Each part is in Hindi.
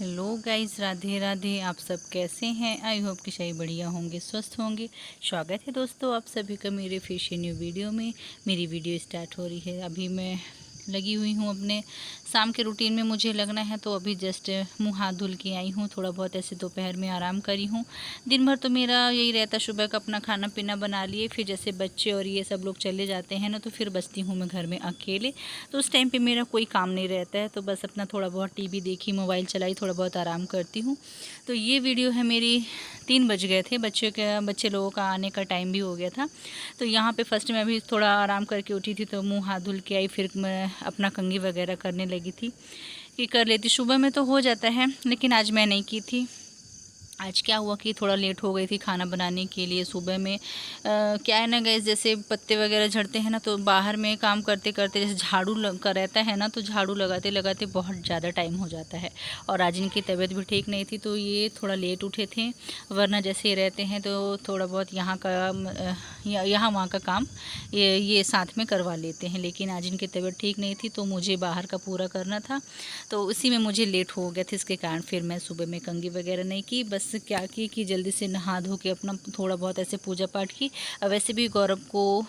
Hello guys, Radhe Radhe. आप सब कैसे हैं? आई होप कि सही बढ़िया होंगे, स्वस्थ होंगे। स्वागत है दोस्तों आप सभी का मेरे फिर से न्यू वीडियो में। मेरी वीडियो स्टार्ट हो रही है। अभी मैं लगी हुई हूँ अपने शाम के रूटीन में, मुझे लगना है। तो अभी जस्ट मुंह हाथ धुल के आई हूँ, थोड़ा बहुत ऐसे दोपहर में आराम करी हूँ। दिन भर तो मेरा यही रहता, सुबह का अपना खाना पीना बना लिए, फिर जैसे बच्चे और ये सब लोग चले जाते हैं ना, तो फिर बचती हूँ मैं घर में अकेले। तो उस टाइम पे मेरा कोई काम नहीं रहता है, तो बस अपना थोड़ा बहुत टीवी देखी, मोबाइल चलाई, थोड़ा बहुत आराम करती हूँ। तो ये वीडियो है मेरी। 3 बज गए थे, बच्चे लोगों का आने का टाइम भी हो गया था। तो यहाँ पे फर्स्ट मैं अभी थोड़ा आराम करके उठी थी, तो मुंह हाथ धुल के आई, फिर मैं अपना कंघी वगैरह करने लगी थी कि कर लेती। सुबह में तो हो जाता है, लेकिन आज मैं नहीं की थी। आज क्या हुआ कि थोड़ा लेट हो गई थी खाना बनाने के लिए। सुबह में क्या है ना गैस, जैसे पत्ते वगैरह झड़ते हैं ना, तो बाहर में काम करते करते जैसे का रहता है ना, तो झाड़ू लगाते लगाते बहुत ज़्यादा टाइम हो जाता है। और आज इनकी तबीयत भी ठीक नहीं थी, तो ये थोड़ा लेट उठे थे। वरना जैसे ही रहते हैं तो थोड़ा बहुत यहाँ का यहाँ वहाँ का काम ये साथ में करवा लेते हैं। लेकिन आज इनकी तबीयत ठीक नहीं थी, तो मुझे बाहर का पूरा करना था, तो उसी में मुझे लेट हो गया था। इसके कारण फिर मैं सुबह में कंघी वगैरह नहीं की। बस क्या की कि जल्दी से नहा धो के अपना थोड़ा बहुत ऐसे पूजा पाठ की। वैसे भी गौरव को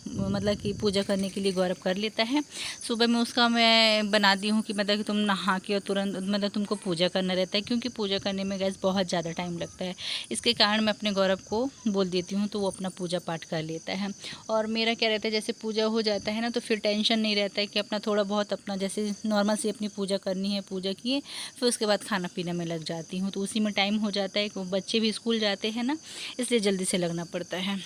मतलब कि पूजा करने के लिए गौरव कर लेता है। सुबह में उसका मैं बना दी हूँ कि मतलब कि तुम नहा के और तुरंत मतलब तुमको पूजा करना रहता है, क्योंकि पूजा करने में गैस बहुत ज़्यादा टाइम लगता है। इसके कारण मैं अपने गौरव को बोल देती हूँ, तो वो अपना पूजा पाठ कर लेता है। और मेरा क्या रहता है, जैसे पूजा हो जाता है ना, तो फिर टेंशन नहीं रहता है कि अपना थोड़ा बहुत अपना जैसे नॉर्मल से अपनी पूजा करनी है, पूजा किए, फिर उसके बाद खाना पीने में लग जाती हूँ। तो उसी में टाइम हो जाता है कि बच्चे भी स्कूल जाते हैं ना, इसलिए जल्दी से लगना पड़ता है।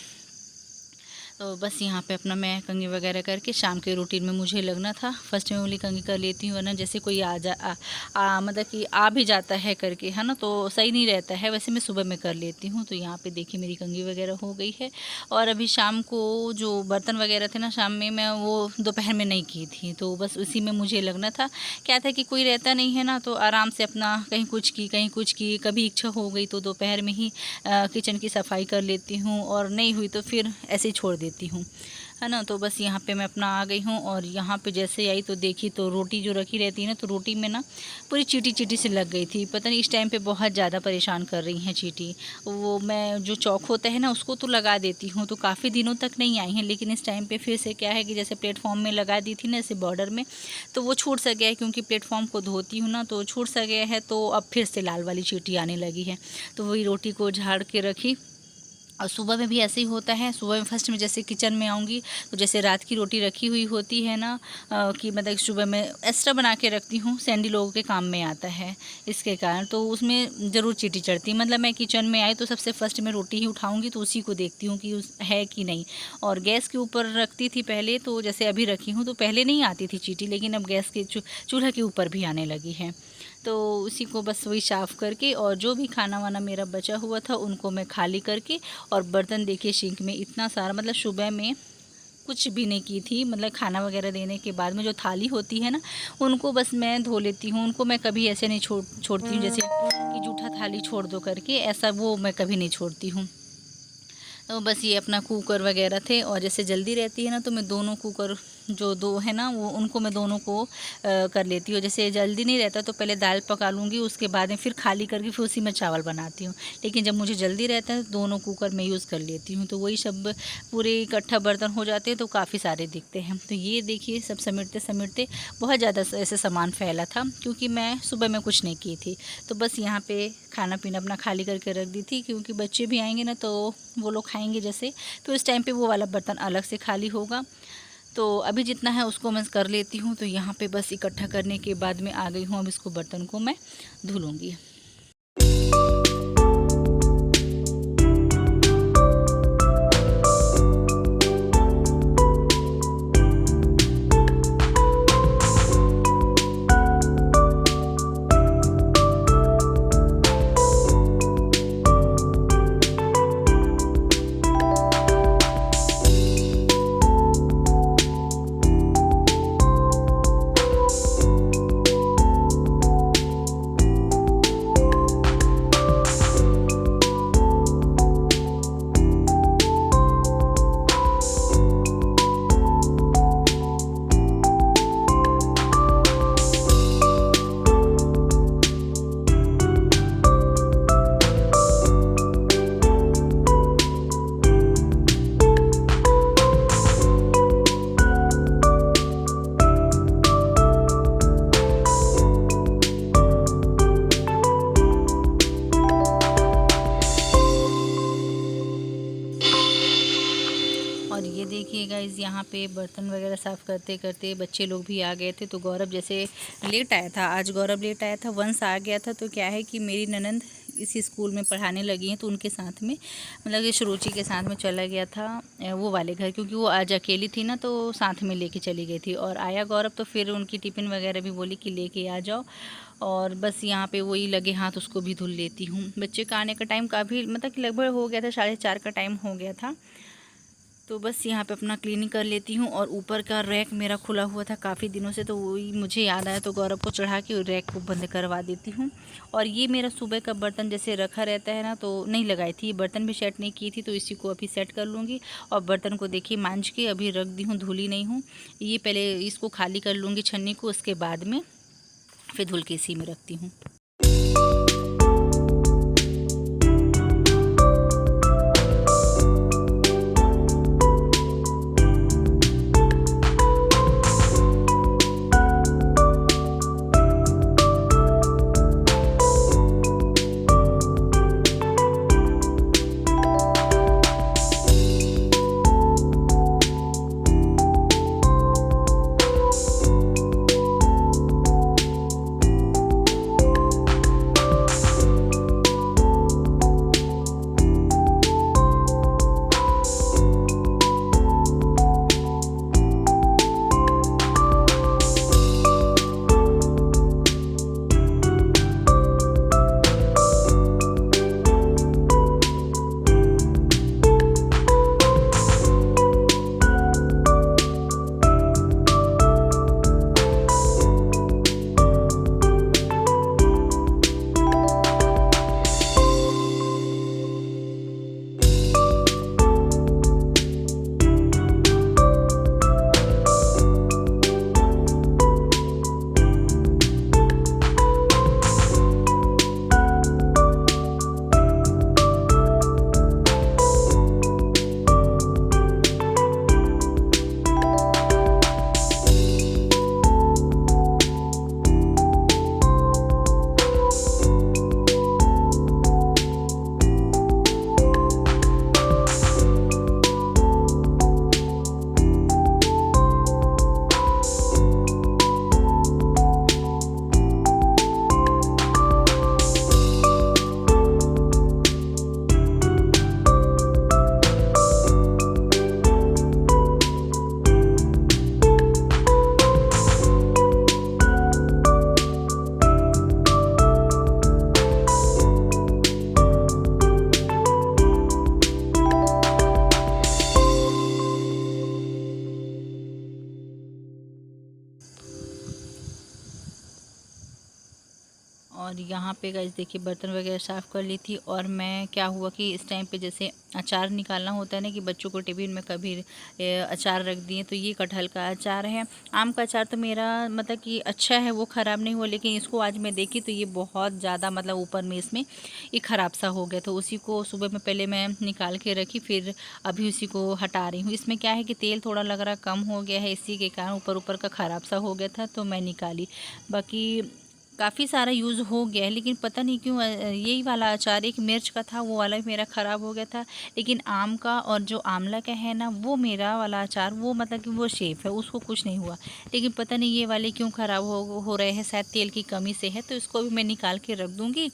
तो बस यहाँ पे अपना मैं कंघी वगैरह करके शाम के रूटीन में मुझे लगना था। फर्स्ट में वाली कंघी कर लेती हूँ, वरना जैसे कोई मतलब कि आ भी जाता है करके, है ना, तो सही नहीं रहता है। वैसे मैं सुबह में कर लेती हूँ। तो यहाँ पे देखिए मेरी कंघी वगैरह हो गई है। और अभी शाम को जो बर्तन वगैरह थे ना, शाम में मैं वो दोपहर में नहीं की थी, तो बस उसी में मुझे लगना था। क्या था कि कोई रहता नहीं है ना, तो आराम से अपना कहीं कुछ की कहीं कुछ की। कभी इच्छा हो गई तो दोपहर में ही किचन की सफाई कर लेती हूँ, और नहीं हुई तो फिर ऐसे ही छोड़ देती हूँ, है ना। तो बस यहाँ पे मैं अपना आ गई हूँ। और यहाँ पे जैसे आई तो देखी तो रोटी जो रखी रहती है ना, तो रोटी में ना पूरी चीटी चीटी से लग गई थी। पता नहीं इस टाइम पे बहुत ज़्यादा परेशान कर रही हैं चीटी। वो मैं जो चौक होता है ना, उसको तो लगा देती हूँ, तो काफ़ी दिनों तक नहीं आई हैं। लेकिन इस टाइम पे फिर से क्या है कि जैसे प्लेटफॉर्म में लगा दी थी ना, ऐसे बॉर्डर में, तो वो छूट सा गया है, क्योंकि प्लेटफॉर्म को धोती हूँ ना, तो छूट सा गया है। तो अब फिर से लाल वाली चीटी आने लगी है। तो वही रोटी को झाड़ के रखी। और सुबह में भी ऐसे ही होता है। सुबह में फर्स्ट में जैसे किचन में आऊँगी, तो जैसे रात की रोटी रखी हुई होती है ना, कि मतलब सुबह में एक्स्ट्रा बना के रखती हूँ, सैंडी लोगों के काम में आता है। इसके कारण तो उसमें ज़रूर चीटी चढ़ती। मतलब मैं किचन में आई तो सबसे फर्स्ट में रोटी ही उठाऊँगी, तो उसी को देखती हूँ कि है कि नहीं। और गैस के ऊपर रखती थी पहले, तो जैसे अभी रखी हूँ, तो पहले नहीं आती थी चीटी, लेकिन अब गैस के चूल्हा के ऊपर भी आने लगी है। तो उसी को बस वही साफ़ करके, और जो भी खाना वाना मेरा बचा हुआ था उनको मैं खाली करके, और बर्तन देखिए सिंक में इतना सारा, मतलब सुबह में कुछ भी नहीं की थी। मतलब खाना वगैरह देने के बाद में जो थाली होती है ना, उनको बस मैं धो लेती हूँ। उनको मैं कभी ऐसे नहीं छोड़ती हूँ जैसे कि जूठा थाली छोड़ दो करके, ऐसा वो मैं कभी नहीं छोड़ती हूँ। तो बस ये अपना कुकर वगैरह थे। और जैसे जल्दी रहती है ना, तो मैं दोनों कुकर जो दो है ना, वो उनको मैं दोनों को कर लेती हूँ। जैसे जल्दी नहीं रहता तो पहले दाल पका लूँगी, उसके बाद में फिर खाली करके फिर उसी में चावल बनाती हूँ। लेकिन जब मुझे जल्दी रहता है, दोनों कुकर में यूज़ कर लेती हूँ। तो वही सब पूरे इकट्ठा बर्तन हो जाते हैं, तो काफ़ी सारे दिखते हैं। तो ये देखिए सब समेटते समेटते बहुत ज़्यादा ऐसे सामान फैला था, क्योंकि मैं सुबह में कुछ नहीं की थी। तो बस यहाँ पे खाना पीना अपना खाली करके रख दी थी, क्योंकि बच्चे भी आएंगे ना, तो वो लोग खाएंगे जैसे, तो इस टाइम पे वो वाला बर्तन अलग से खाली होगा। तो अभी जितना है उसको मैं कर लेती हूँ। तो यहाँ पे बस इकट्ठा करने के बाद में आ गई हूँ। अब इसको बर्तन को मैं धुलूँगी। यहाँ पे बर्तन वगैरह साफ़ करते करते बच्चे लोग भी आ गए थे। तो गौरव जैसे लेट आया था, आज गौरव लेट आया था, वंश आ गया था। तो क्या है कि मेरी ननंद इसी स्कूल में पढ़ाने लगी हैं, तो उनके साथ में मतलब कि शुरुचि के साथ में चला गया था वो वाले घर, क्योंकि वो आज अकेली थी ना, तो साथ में लेके चली गई थी। और आया गौरव तो फिर उनकी टिफ़िन वगैरह भी बोली कि लेके आ जाओ। और बस यहाँ पे वही लगे हाथ, उसको भी धुल लेती हूँ। बच्चे का आने का टाइम काफ़ी मतलब कि लगभग हो गया था, 4:30 का टाइम हो गया था। तो बस यहाँ पे अपना क्लीनिंग कर लेती हूँ। और ऊपर का रैक मेरा खुला हुआ था काफ़ी दिनों से, तो वही मुझे याद आया तो गौरव को चढ़ा के रैक को बंद करवा देती हूँ। और ये मेरा सुबह का बर्तन जैसे रखा रहता है ना, तो नहीं लगाई थी, बर्तन भी सेट नहीं की थी, तो इसी को अभी सेट कर लूँगी। और बर्तन को देखिए मांझ के अभी रख दी हूँ, धुली नहीं हूँ। ये पहले इसको खाली कर लूँगी छन्नी को, उसके बाद में फिर धुल के इसी में रखती हूँ। और यहाँ पे गाइस देखिए बर्तन वगैरह साफ़ कर ली थी। और मैं क्या हुआ कि इस टाइम पे जैसे अचार निकालना होता है ना, कि बच्चों को टिफ़िन में कभी अचार रख दिए, तो ये कटहल का अचार है। आम का अचार तो मेरा मतलब कि अच्छा है, वो ख़राब नहीं हुआ, लेकिन इसको आज मैं देखी तो ये बहुत ज़्यादा मतलब ऊपर में इसमें ये ख़राब सा हो गया। तो उसी को सुबह में पहले मैं निकाल के रखी, फिर अभी उसी को हटा रही हूँ। इसमें क्या है कि तेल थोड़ा लग रहा कम हो गया है, इसी के कारण ऊपर ऊपर का ख़राब सा हो गया था, तो मैं निकाली। बाकी काफ़ी सारा यूज़ हो गया है, लेकिन पता नहीं क्यों यही वाला अचार एक मिर्च का था, वो वाला मेरा ख़राब हो गया था। लेकिन आम का और जो आंवला का है ना, वो मेरा वाला अचार वो मतलब कि वो सेफ़ है, उसको कुछ नहीं हुआ। लेकिन पता नहीं ये वाले क्यों ख़राब हो रहे हैं, शायद तेल की कमी से है। तो इसको भी मैं निकाल के रख दूँगी,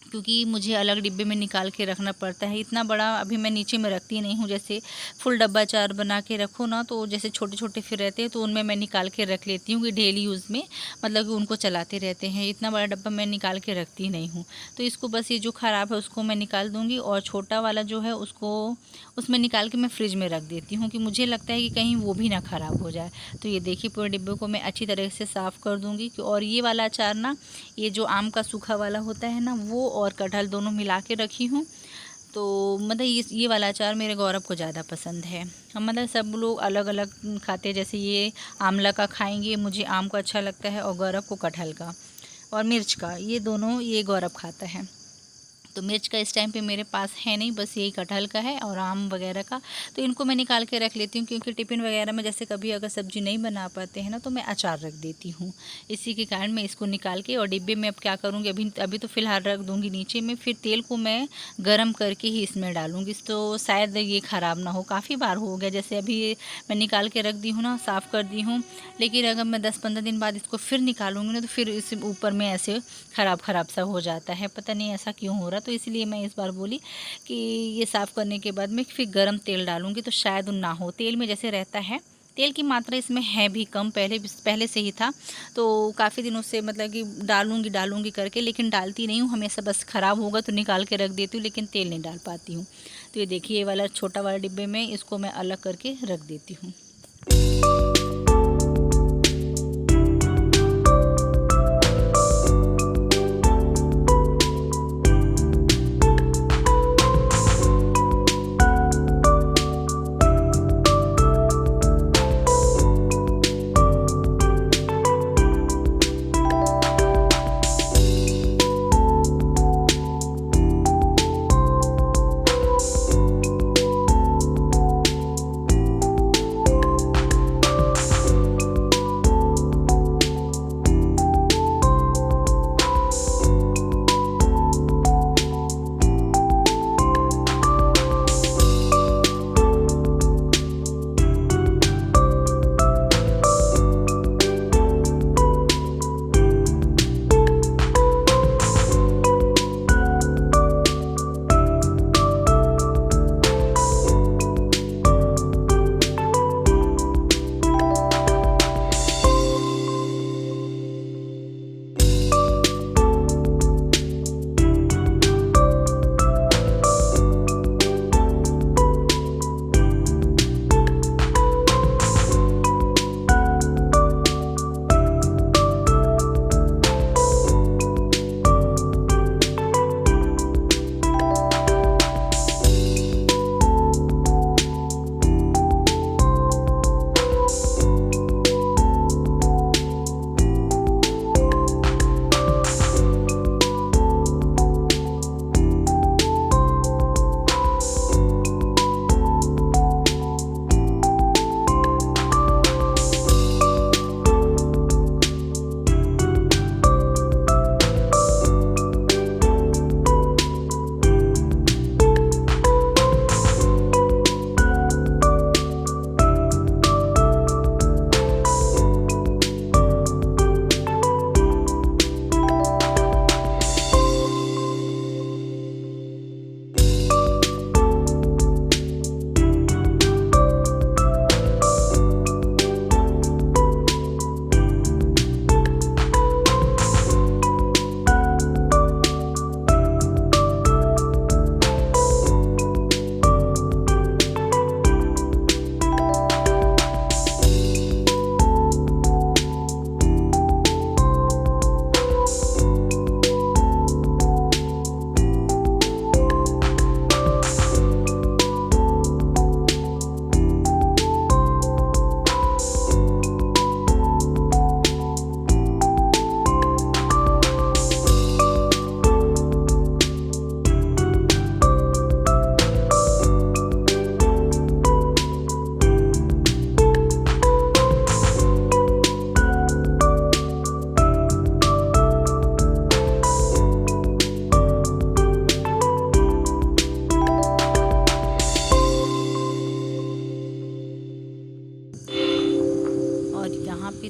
क्योंकि मुझे अलग डिब्बे में निकाल के रखना पड़ता है। इतना बड़ा अभी मैं नीचे में रखती नहीं हूँ, जैसे फुल डब्बा अचार बना के रखो ना, तो जैसे छोटे छोटे फिर रहते हैं, तो उनमें मैं निकाल के रख लेती हूँ कि डेली यूज़ में मतलब कि उनको चलाते रहते हैं। इतना बड़ा डब्बा मैं निकाल के रखती नहीं हूँ। तो इसको बस ये जो ख़राब है उसको मैं निकाल दूँगी, और छोटा वाला जो है उसको उसमें निकाल के मैं फ्रिज में रख देती हूँ, कि मुझे लगता है कि कहीं वो भी ना ख़राब हो जाए। तो ये देखिए पूरे डिब्बे को मैं अच्छी तरह से साफ़ कर दूँगी। और ये वाला अचार ना, ये जो आम का सूखा वाला होता है ना, वो और कटहल दोनों मिला के रखी हूँ। तो मतलब ये वाला अचार मेरे गौरव को ज़्यादा पसंद है। हम मतलब सब लोग अलग अलग खाते हैं, जैसे ये आंवला का खाएंगे, मुझे आम का अच्छा लगता है, और गौरव को कटहल का और मिर्च का, ये दोनों ये गौरव खाता है। तो मिर्च का इस टाइम पे मेरे पास है नहीं, बस यही कटहल का है और आम वगैरह का। तो इनको मैं निकाल के रख लेती हूँ, क्योंकि टिफ़िन वगैरह में जैसे कभी अगर सब्ज़ी नहीं बना पाते हैं ना, तो मैं अचार रख देती हूँ। इसी के कारण मैं इसको निकाल के और डिब्बे में अब क्या करूँगी, अभी तो फ़िलहाल रख दूँगी नीचे में, फिर तेल को मैं गर्म करके ही इसमें डालूँगी, तो शायद ये ख़राब ना हो। काफ़ी बार हो गया, जैसे अभी मैं निकाल के रख दी हूँ ना, साफ़ कर दी हूँ, लेकिन अगर मैं 10-15 दिन बाद इसको फिर निकालूँगी ना, तो फिर इस ऊपर में ऐसे ख़राब सा हो जाता है। पता नहीं ऐसा क्यों हो रहा, तो इसलिए मैं इस बार बोली कि ये साफ़ करने के बाद मैं फिर गरम तेल डालूँगी, तो शायद ना हो। तेल में जैसे रहता है, तेल की मात्रा इसमें है भी कम, पहले से ही था, तो काफ़ी दिनों से मतलब कि डालूँगी करके, लेकिन डालती नहीं हूँ हमेशा। बस ख़राब होगा तो निकाल के रख देती हूँ, लेकिन तेल नहीं डाल पाती हूँ। तो ये देखिए, ये वाला छोटा वाला डिब्बे में इसको मैं अलग करके रख देती हूँ।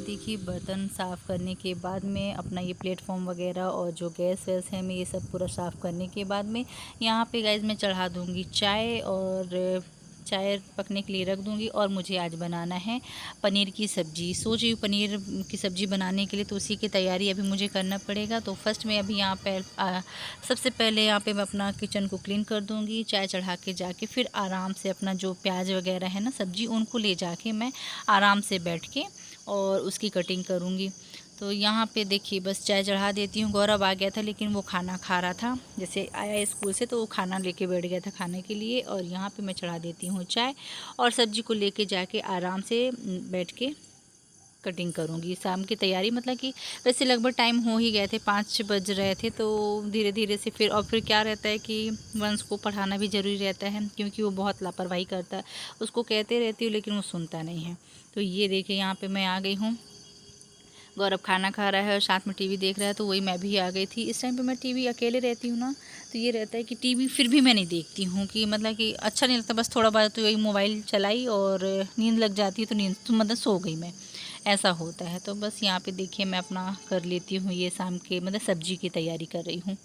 देखिए, बर्तन साफ़ करने के बाद में अपना ये प्लेटफॉर्म वगैरह और जो गैस वैस है, मैं ये सब पूरा साफ़ करने के बाद में यहाँ पे गाइस मैं चढ़ा दूँगी चाय, और चाय पकने के लिए रख दूँगी। और मुझे आज बनाना है पनीर की सब्ज़ी। सोच रही हूँ पनीर की सब्ज़ी बनाने के लिए, तो उसी की तैयारी अभी मुझे करना पड़ेगा। तो फर्स्ट में अभी यहाँ पे सबसे पहले यहाँ पे मैं अपना किचन को क्लीन कर दूँगी। चाय चढ़ा के जाके फिर आराम से अपना जो प्याज वगैरह है ना सब्ज़ी, उनको ले जाके मैं आराम से बैठ के और उसकी कटिंग करूँगी। तो यहाँ पे देखिए बस चाय चढ़ा देती हूँ। गौरव आ गया था, लेकिन वो खाना खा रहा था, जैसे आया स्कूल से तो वो खाना लेके बैठ गया था खाने के लिए। और यहाँ पे मैं चढ़ा देती हूँ चाय, और सब्ज़ी को लेके जाके आराम से बैठ के कटिंग करूँगी। शाम की तैयारी मतलब कि वैसे लगभग टाइम हो ही गए थे, 5 बज रहे थे, तो धीरे धीरे से फिर क्या रहता है कि वंश को पढ़ाना भी ज़रूरी रहता है, क्योंकि वो बहुत लापरवाही करता है। उसको कहते रहती हूँ लेकिन वो सुनता नहीं है। तो ये देखिए यहाँ पे मैं आ गई हूँ। गौरव खाना खा रहा है और साथ में टीवी देख रहा है, तो वही मैं भी आ गई थी। इस टाइम पे मैं टीवी अकेले रहती हूँ ना, तो ये रहता है कि टीवी फिर भी मैं नहीं देखती हूँ, कि मतलब कि अच्छा नहीं लगता। बस थोड़ा बहुत तो वही मोबाइल चलाई और नींद लग जाती है, तो नींद तो मतलब सो गई मैं, ऐसा होता है। तो बस यहाँ पे देखिए मैं अपना कर लेती हूँ, ये शाम के मतलब सब्जी की तैयारी कर रही हूँ।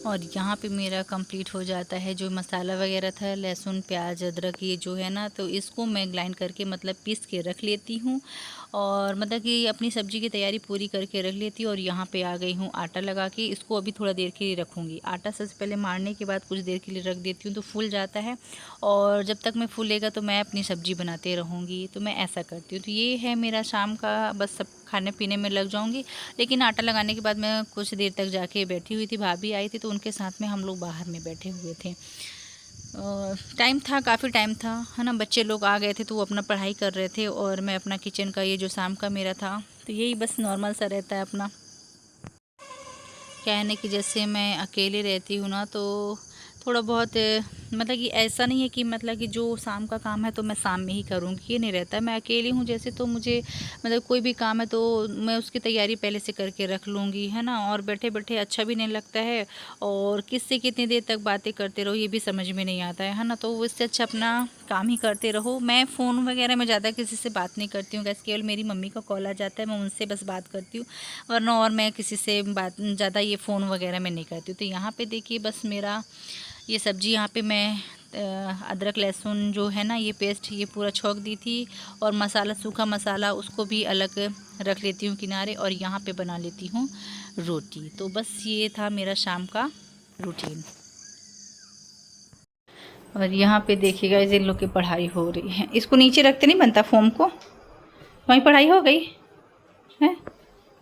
और यहाँ पे मेरा कंप्लीट हो जाता है। जो मसाला वगैरह था, लहसुन प्याज अदरक, ये जो है ना, तो इसको मैं ग्राइंड करके मतलब पीस के रख लेती हूँ। और मतलब कि अपनी सब्ज़ी की तैयारी पूरी करके रख लेती हूँ। और यहाँ पे आ गई हूँ आटा लगा के, इसको अभी थोड़ा देर के लिए रखूँगी। आटा सबसे पहले मारने के बाद कुछ देर के लिए रख देती हूँ, तो फूल जाता है। और जब तक मैं फूलेगा तो मैं अपनी सब्ज़ी बनाते रहूँगी, तो मैं ऐसा करती हूँ। तो ये है मेरा शाम का, बस सब खाने पीने में लग जाऊँगी। लेकिन आटा लगाने के बाद मैं कुछ देर तक जाके बैठी हुई थी, भाभी आई थी तो उनके साथ में हम लोग बाहर में बैठे हुए थे। टाइम था, काफ़ी टाइम था, है ना। बच्चे लोग आ गए थे तो वो अपना पढ़ाई कर रहे थे, और मैं अपना किचन का, ये जो शाम का मेरा था, तो यही बस नॉर्मल सा रहता है अपना। क्या है ना कि जैसे मैं अकेले रहती हूँ ना, तो थोड़ा बहुत मतलब कि ऐसा नहीं है कि मतलब कि जो शाम का काम है तो मैं शाम में ही करूँगी, ये नहीं रहता। मैं अकेली हूँ जैसे, तो मुझे मतलब कोई भी काम है तो मैं उसकी तैयारी पहले से करके रख लूँगी, है ना। और बैठे बैठे अच्छा भी नहीं लगता है, और किससे कितनी देर तक बातें करते रहो ये भी समझ में नहीं आता है ना। तो इससे अच्छा अपना काम ही करते रहो। मैं फ़ोन वगैरह में ज़्यादा किसी से बात नहीं करती हूँ, बस केवल मेरी मम्मी का कॉल आ जाता है, मैं उनसे बस बात करती हूँ, वरना और मैं किसी से बात ज़्यादा ये फ़ोन वगैरह में नहीं करती हूँ। तो यहाँ पे देखिए बस मेरा ये सब्ज़ी यहाँ पे मैं अदरक लहसुन जो है ना, ये पेस्ट ये पूरा छौंक दी थी, और मसाला सूखा मसाला उसको भी अलग रख लेती हूँ किनारे, और यहाँ पे बना लेती हूँ रोटी। तो बस ये था मेरा शाम का रूटीन। और यहाँ पे देखिएगा इन लोग की पढ़ाई हो रही है, इसको नीचे रखते नहीं बनता फोम को। वहीं पढ़ाई हो गई है।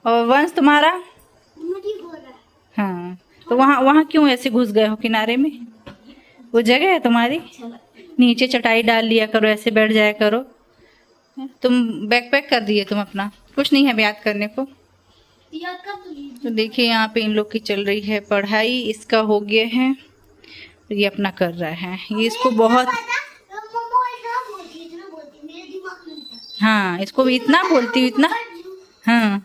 और वंश तुम्हारा हाँ, तो वहाँ वहाँ क्यों ऐसे घुस गए हो किनारे में? वो जगह है तुम्हारी, नीचे चटाई डाल लिया करो, ऐसे बैठ जाया करो। तुम बैग पैक कर दिए तुम अपना? कुछ नहीं है याद करने को। तो देखिए यहाँ पे इन लोग की चल रही है पढ़ाई, इसका हो गया है, ये अपना कर रहा है। ये इसको बहुत, हाँ इसको भी इतना बोलती हूँ, इतना हाँ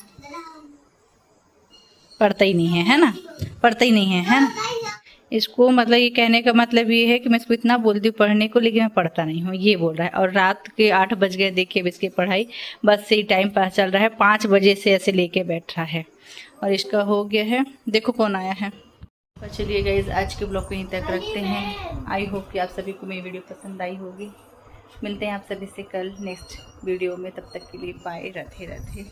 पढ़ता ही नहीं है ना, पढ़ता ही नहीं है ना। इसको मतलब ये कहने का मतलब ये है कि मैं इसको इतना बोलती हूँ पढ़ने को, लेकिन मैं पढ़ता नहीं हूँ, ये बोल रहा है। और रात के 8 बज गए, देखिए अब इसकी पढ़ाई बस से ही टाइम पास चल रहा है, 5 बजे से ऐसे लेके बैठ रहा है। और इसका हो गया है, देखो कौन आया है। और चलिए गाइस आज के ब्लॉग को यहीं तक रखते हैं। आई होप कि आप सभी को मेरी वीडियो पसंद आई होगी। मिलते हैं आप सभी से कल नेक्स्ट वीडियो में, तब तक के लिए बाय, राधे राधे।